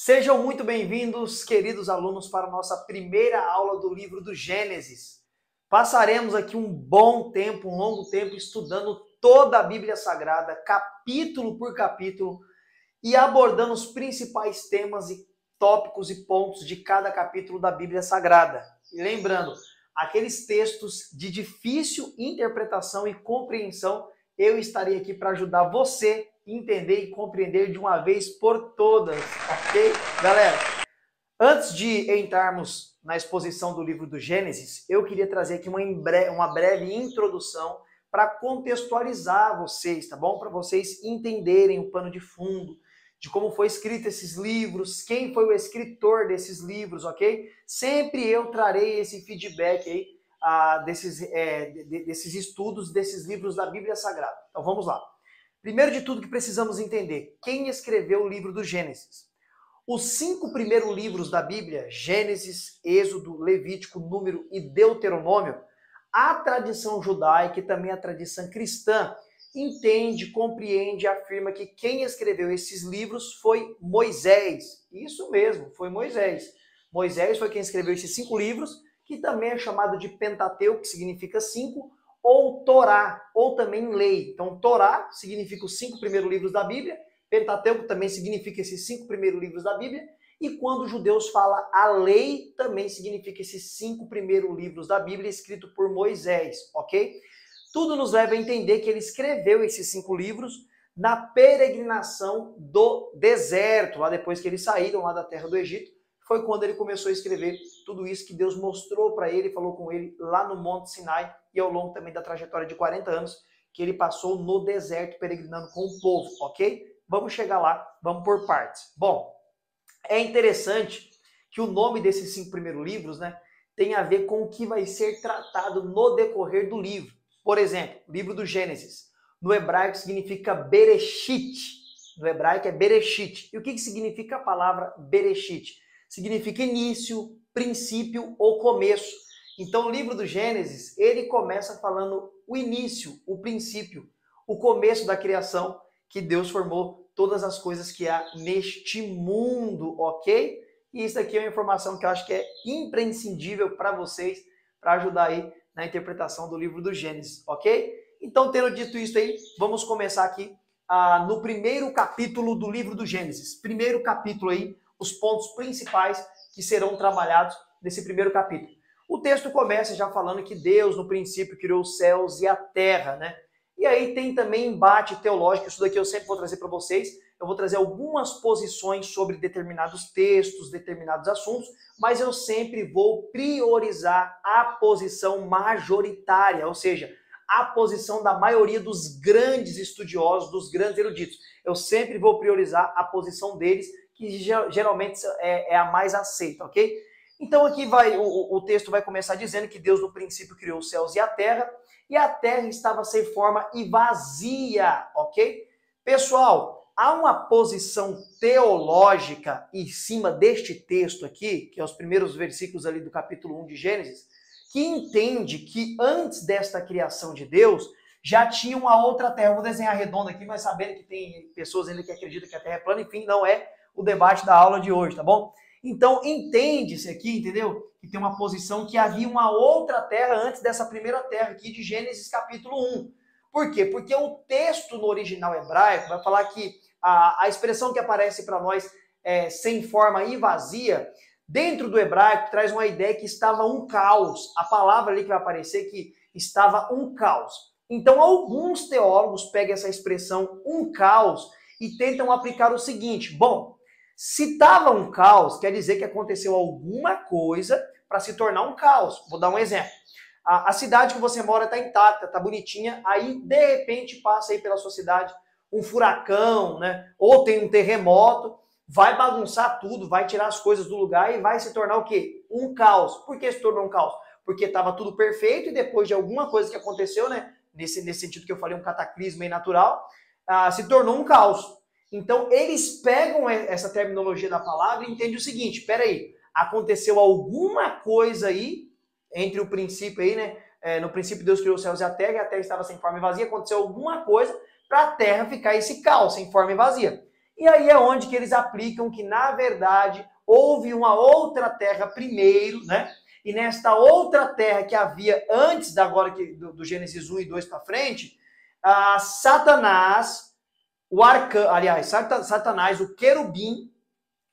Sejam muito bem-vindos, queridos alunos, para a nossa primeira aula do livro do Gênesis. Passaremos aqui um bom tempo, um longo tempo, estudando toda a Bíblia Sagrada, capítulo por capítulo, e abordando os principais temas e tópicos e pontos de cada capítulo da Bíblia Sagrada. E lembrando, aqueles textos de difícil interpretação e compreensão, eu estarei aqui para ajudar você a entender e compreender de uma vez por todas, ok? Galera, antes de entrarmos na exposição do livro do Gênesis, eu queria trazer aqui uma breve introdução para contextualizar vocês, tá bom? Para vocês entenderem o pano de fundo, de como foi escrito esses livros, quem foi o escritor desses livros, ok? Sempre eu trarei esse feedback aí desses estudos, desses livros da Bíblia Sagrada. Então vamos lá. Primeiro de tudo que precisamos entender, quem escreveu o livro do Gênesis? Os 5 primeiros livros da Bíblia, Gênesis, Êxodo, Levítico, Número e Deuteronômio, a tradição judaica e também a tradição cristã entende, compreende e afirma que quem escreveu esses livros foi Moisés. Isso mesmo, foi Moisés. Moisés foi quem escreveu esses 5 livros, que também é chamado de Pentateuco, que significa 5, ou Torá, ou também lei. Então, Torá significa os 5 primeiros livros da Bíblia, Pentateuco também significa esses 5 primeiros livros da Bíblia, e quando os judeus falam a lei, também significa esses 5 primeiros livros da Bíblia, escrito por Moisés, ok? Tudo nos leva a entender que ele escreveu esses 5 livros na peregrinação do deserto, lá depois que eles saíram lá da terra do Egito, foi quando ele começou a escrever tudo isso que Deus mostrou para ele, falou com ele lá no Monte Sinai e ao longo também da trajetória de 40 anos que ele passou no deserto peregrinando com o povo, ok? Vamos chegar lá, vamos por partes. Bom, é interessante que o nome desses 5 primeiros livros, né, tem a ver com o que vai ser tratado no decorrer do livro. Por exemplo, livro do Gênesis, no hebraico significa Bereshit, no hebraico é Bereshit. E o que significa a palavra Bereshit? Significa início, princípio ou começo. Então o livro do Gênesis, ele começa falando o início, o princípio, o começo da criação, que Deus formou todas as coisas que há neste mundo, ok? E isso aqui é uma informação que eu acho que é imprescindível para vocês, para ajudar aí na interpretação do livro do Gênesis, ok? Então, tendo dito isso aí, vamos começar aqui no primeiro capítulo do livro do Gênesis. Primeiro capítulo aí, os pontos principais que serão trabalhados nesse primeiro capítulo. O texto começa já falando que Deus, no princípio, criou os céus e a terra, né? E aí tem também embate teológico, isso daqui eu sempre vou trazer para vocês. Eu vou trazer algumas posições sobre determinados textos, determinados assuntos, mas eu sempre vou priorizar a posição majoritária, ou seja, a posição da maioria dos grandes estudiosos, dos grandes eruditos. Eu sempre vou priorizar a posição deles, que geralmente é a mais aceita, ok? Então aqui o texto vai começar dizendo que Deus no princípio criou os céus e a terra estava sem forma e vazia, ok? Pessoal, há uma posição teológica em cima deste texto aqui, que é os primeiros versículos ali do capítulo 1 de Gênesis, que entende que antes desta criação de Deus, já tinha uma outra terra. Eu vou desenhar redonda aqui, mas sabendo que tem pessoas ainda que acreditam que a terra é plana, enfim, não é o debate da aula de hoje, tá bom? Então, entende-se aqui, entendeu? Que tem uma posição que havia uma outra terra antes dessa primeira terra aqui de Gênesis capítulo 1. Por quê? Porque o texto no original hebraico vai falar que a expressão que aparece para nós sem forma e vazia, dentro do hebraico traz uma ideia que estava um caos. A palavra ali que vai aparecer que estava um caos. Então, alguns teólogos pegam essa expressão um caos e tentam aplicar o seguinte: bom, se estava um caos, quer dizer que aconteceu alguma coisa para se tornar um caos. Vou dar um exemplo. A cidade que você mora está intacta, está bonitinha, aí de repente passa aí pela sua cidade um furacão, né? Ou tem um terremoto, vai bagunçar tudo, vai tirar as coisas do lugar e vai se tornar o quê? Um caos. Por que se tornou um caos? Porque estava tudo perfeito e depois de alguma coisa que aconteceu, né? Nesse sentido que eu falei, um cataclismo aí natural, se tornou um caos. Então, eles pegam essa terminologia da palavra e entendem o seguinte: peraí, aconteceu alguma coisa aí, entre o princípio aí, né? No princípio Deus criou os céus e a terra estava sem forma e vazia, aconteceu alguma coisa para a terra ficar esse caos, sem forma e vazia. E aí é onde que eles aplicam que, na verdade, houve uma outra terra primeiro, né? E nesta outra terra que havia antes da agora do Gênesis 1 e 2 para frente, Satanás, Satanás, o querubim,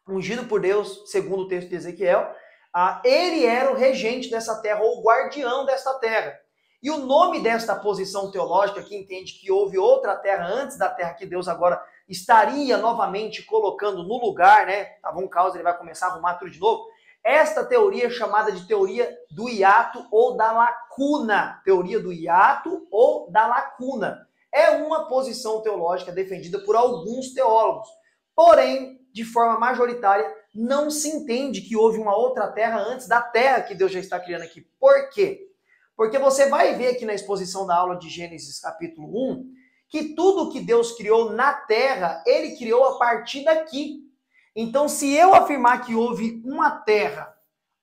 ungido por Deus, segundo o texto de Ezequiel, ele era o regente dessa terra, ou o guardião desta terra. E o nome desta posição teológica, que entende que houve outra terra antes da terra que Deus agora estaria novamente colocando no lugar, né? Tava um caos, ele vai começar a arrumar tudo de novo. Esta teoria é chamada de teoria do hiato ou da lacuna. Teoria do hiato ou da lacuna. É uma posição teológica defendida por alguns teólogos. Porém, de forma majoritária, não se entende que houve uma outra terra antes da terra que Deus já está criando aqui. Por quê? Porque você vai ver aqui na exposição da aula de Gênesis capítulo 1, que tudo que Deus criou na terra, ele criou a partir daqui. Então, se eu afirmar que houve uma terra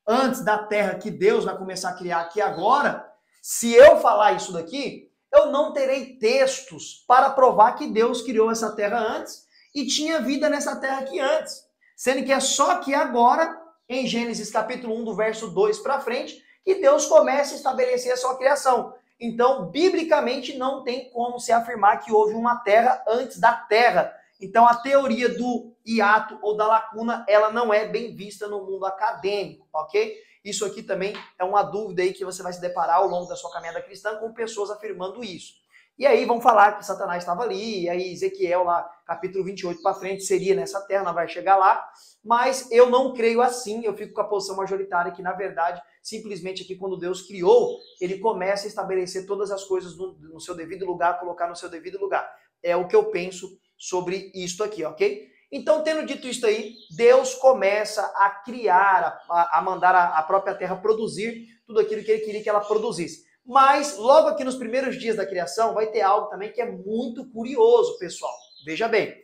antes da terra que Deus vai começar a criar aqui agora, se eu falar isso daqui, eu não terei textos para provar que Deus criou essa terra antes e tinha vida nessa terra aqui antes. Sendo que é só que agora, em Gênesis capítulo 1, do verso 2 para frente, que Deus começa a estabelecer a sua criação. Então, biblicamente, não tem como se afirmar que houve uma terra antes da terra. Então, a teoria do hiato ou da lacuna, ela não é bem vista no mundo acadêmico, ok? Isso aqui também é uma dúvida aí que você vai se deparar ao longo da sua caminhada cristã com pessoas afirmando isso. E aí vão falar que Satanás estava ali, e aí Ezequiel lá, capítulo 28 para frente, seria nessa terra, não vai chegar lá. Mas eu não creio assim, eu fico com a posição majoritária que, na verdade, simplesmente aqui quando Deus criou, ele começa a estabelecer todas as coisas no seu devido lugar, colocar no seu devido lugar. É o que eu penso sobre isto aqui, ok? Então, tendo dito isso aí, Deus começa a criar, a mandar a própria terra produzir tudo aquilo que ele queria que ela produzisse. Mas, logo aqui nos primeiros dias da criação, vai ter algo também que é muito curioso, pessoal. Veja bem,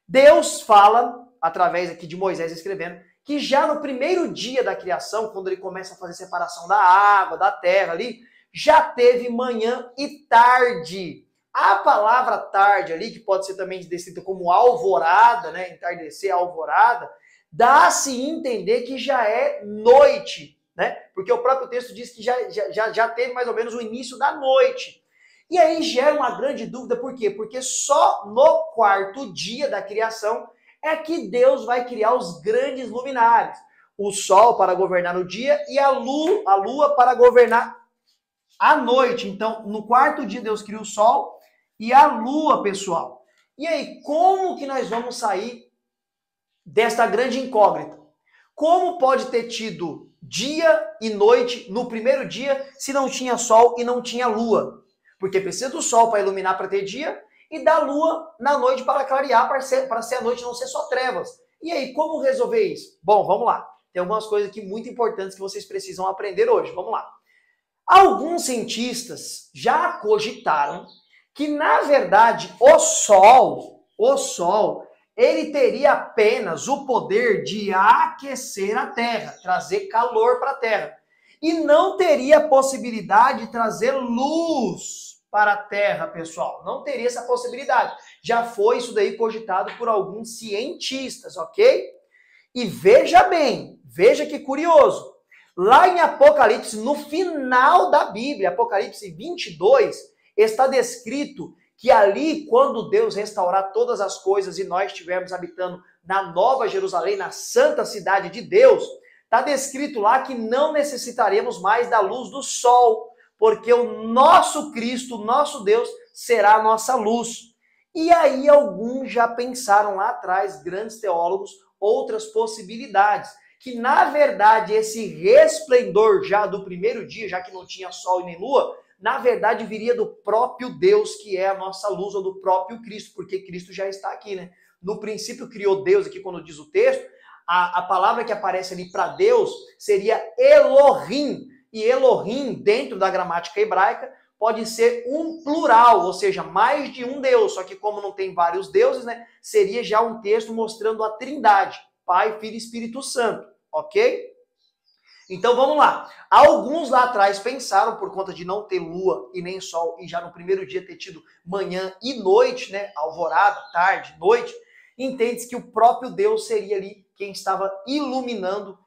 Deus fala, através aqui de Moisés escrevendo, que já no primeiro dia da criação, quando ele começa a fazer separação da água, da terra ali, já teve manhã e tarde. A palavra tarde ali, que pode ser também descrita como alvorada, né, entardecer, alvorada, dá-se a entender que já é noite, né? Porque o próprio texto diz que já teve mais ou menos o início da noite. E aí gera uma grande dúvida, por quê? Porque só no quarto dia da criação é que Deus vai criar os grandes luminares. O sol para governar o dia e a lua para governar a noite. Então, no quarto dia Deus cria o sol e a lua, pessoal. E aí, como que nós vamos sair desta grande incógnita? Como pode ter tido dia e noite no primeiro dia se não tinha sol e não tinha lua? Porque precisa do sol para iluminar, para ter dia, e da lua na noite para clarear, para ser a noite não ser só trevas. E aí, como resolver isso? Bom, vamos lá. Tem algumas coisas aqui muito importantes que vocês precisam aprender hoje. Vamos lá. Alguns cientistas já cogitaram que, na verdade, o Sol, ele teria apenas o poder de aquecer a Terra, trazer calor para a Terra. E não teria a possibilidade de trazer luz para a Terra, pessoal. Não teria essa possibilidade. Já foi isso daí cogitado por alguns cientistas, ok? E veja bem, veja que curioso. Lá em Apocalipse, no final da Bíblia, Apocalipse 22, está descrito que ali, quando Deus restaurar todas as coisas e nós estivermos habitando na Nova Jerusalém, na santa cidade de Deus, está descrito lá que não necessitaremos mais da luz do sol, porque o nosso Cristo, o nosso Deus, será a nossa luz. E aí alguns já pensaram lá atrás, grandes teólogos, outras possibilidades, que na verdade esse resplendor já do primeiro dia, já que não tinha sol e nem lua, na verdade viria do próprio Deus, que é a nossa luz, ou do próprio Cristo, porque Cristo já está aqui, né? No princípio criou Deus, aqui quando diz o texto, a palavra que aparece ali para Deus seria Elohim, e Elohim, dentro da gramática hebraica, pode ser um plural, ou seja, mais de um Deus, só que como não tem vários deuses, né, seria já um texto mostrando a trindade, Pai, Filho e Espírito Santo, ok? Então vamos lá. Alguns lá atrás pensaram, por conta de não ter lua e nem sol, e já no primeiro dia ter tido manhã e noite, né? Alvorada, tarde, noite. entende-se que o próprio Deus seria ali quem estava iluminando,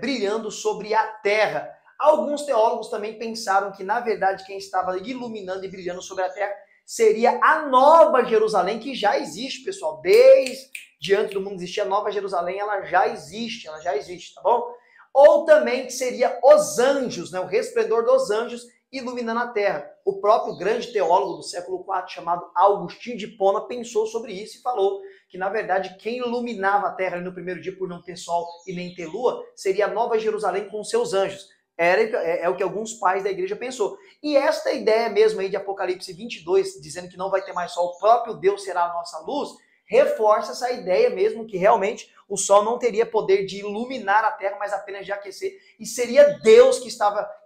brilhando sobre a terra. Alguns teólogos também pensaram que, na verdade, quem estava iluminando e brilhando sobre a terra seria a Nova Jerusalém, que já existe, pessoal. Desde antes do mundo existir, a Nova Jerusalém, ela já existe, tá bom? Ou também que seria os anjos, né? O resplendor dos anjos iluminando a terra. O próprio grande teólogo do século IV, chamado Agostinho de Hipona, pensou sobre isso e falou que, na verdade, quem iluminava a terra no primeiro dia por não ter sol e nem ter lua, seria a Nova Jerusalém com seus anjos. É o que alguns pais da igreja pensou. E esta ideia mesmo aí de Apocalipse 22, dizendo que não vai ter mais sol, o próprio Deus será a nossa luz, reforça essa ideia mesmo que realmente o sol não teria poder de iluminar a terra, mas apenas de aquecer, e seria Deus que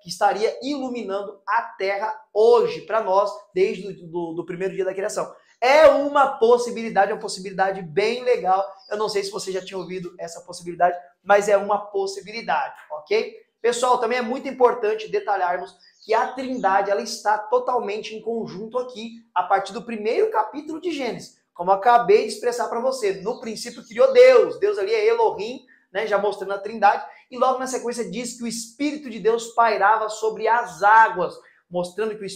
estaria iluminando a terra hoje, para nós, desde do primeiro dia da criação. É uma possibilidade bem legal. Eu não sei se você já tinha ouvido essa possibilidade, mas é uma possibilidade, ok? Pessoal, também é muito importante detalharmos que a Trindade ela está totalmente em conjunto aqui, a partir do primeiro capítulo de Gênesis. Como eu acabei de expressar para você, no princípio criou Deus. Deus ali é Elohim, né, já mostrando a Trindade. E logo na sequência diz que o Espírito de Deus pairava sobre as águas, mostrando que o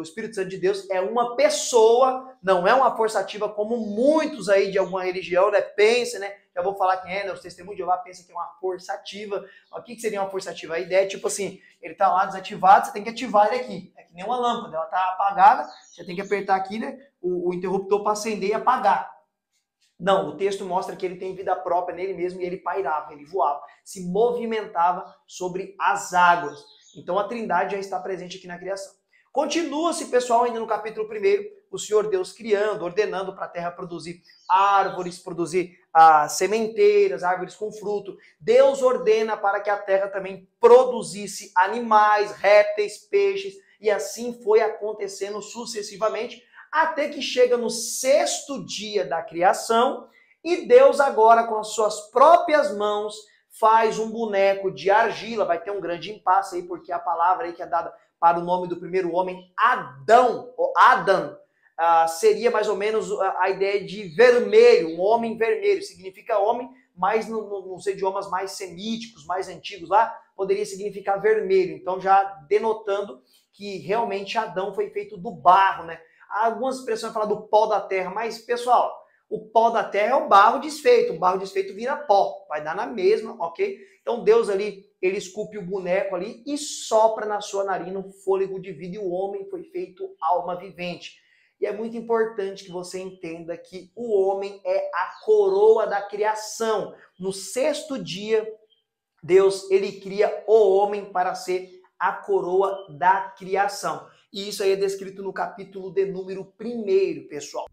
Espírito Santo de Deus é uma pessoa, não é uma força ativa como muitos aí de alguma religião, né, pensam, né? Já vou falar quem é, né? Os testemunhos de Jeová pensam que é uma força ativa. O que seria uma força ativa? A ideia é tipo assim, ele tá lá desativado, você tem que ativar ele aqui. É que nem uma lâmpada, ela tá apagada, você tem que apertar aqui, né, o interruptor para acender e apagar. Não, o texto mostra que ele tem vida própria nele mesmo e ele pairava, ele voava, se movimentava sobre as águas. Então a Trindade já está presente aqui na criação. Continua-se, pessoal, ainda no capítulo 1, o Senhor Deus criando, ordenando para a terra produzir árvores, produzir sementeiras, árvores com fruto. Deus ordena para que a terra também produzisse animais, répteis, peixes, e assim foi acontecendo sucessivamente, até que chega no 6º dia da criação, e Deus agora, com as suas próprias mãos, faz um boneco de argila. Vai ter um grande impasse aí, porque a palavra aí que é dada para o nome do primeiro homem, Adão, ou Adam, seria mais ou menos a ideia de vermelho, um homem vermelho, significa homem, mas nos idiomas mais semíticos, mais antigos lá, poderia significar vermelho. Então já denotando que realmente Adão foi feito do barro, né? Algumas expressões falam do pó da terra, mas, pessoal, o pó da terra é o barro desfeito vira pó, vai dar na mesma, ok? Então Deus ali, ele esculpe o boneco ali e sopra na sua narina um fôlego de vida, e o homem foi feito alma vivente. E é muito importante que você entenda que o homem é a coroa da criação. No 6º dia, Deus, ele cria o homem para ser a coroa da criação. E isso aí é descrito no capítulo de número 1, pessoal.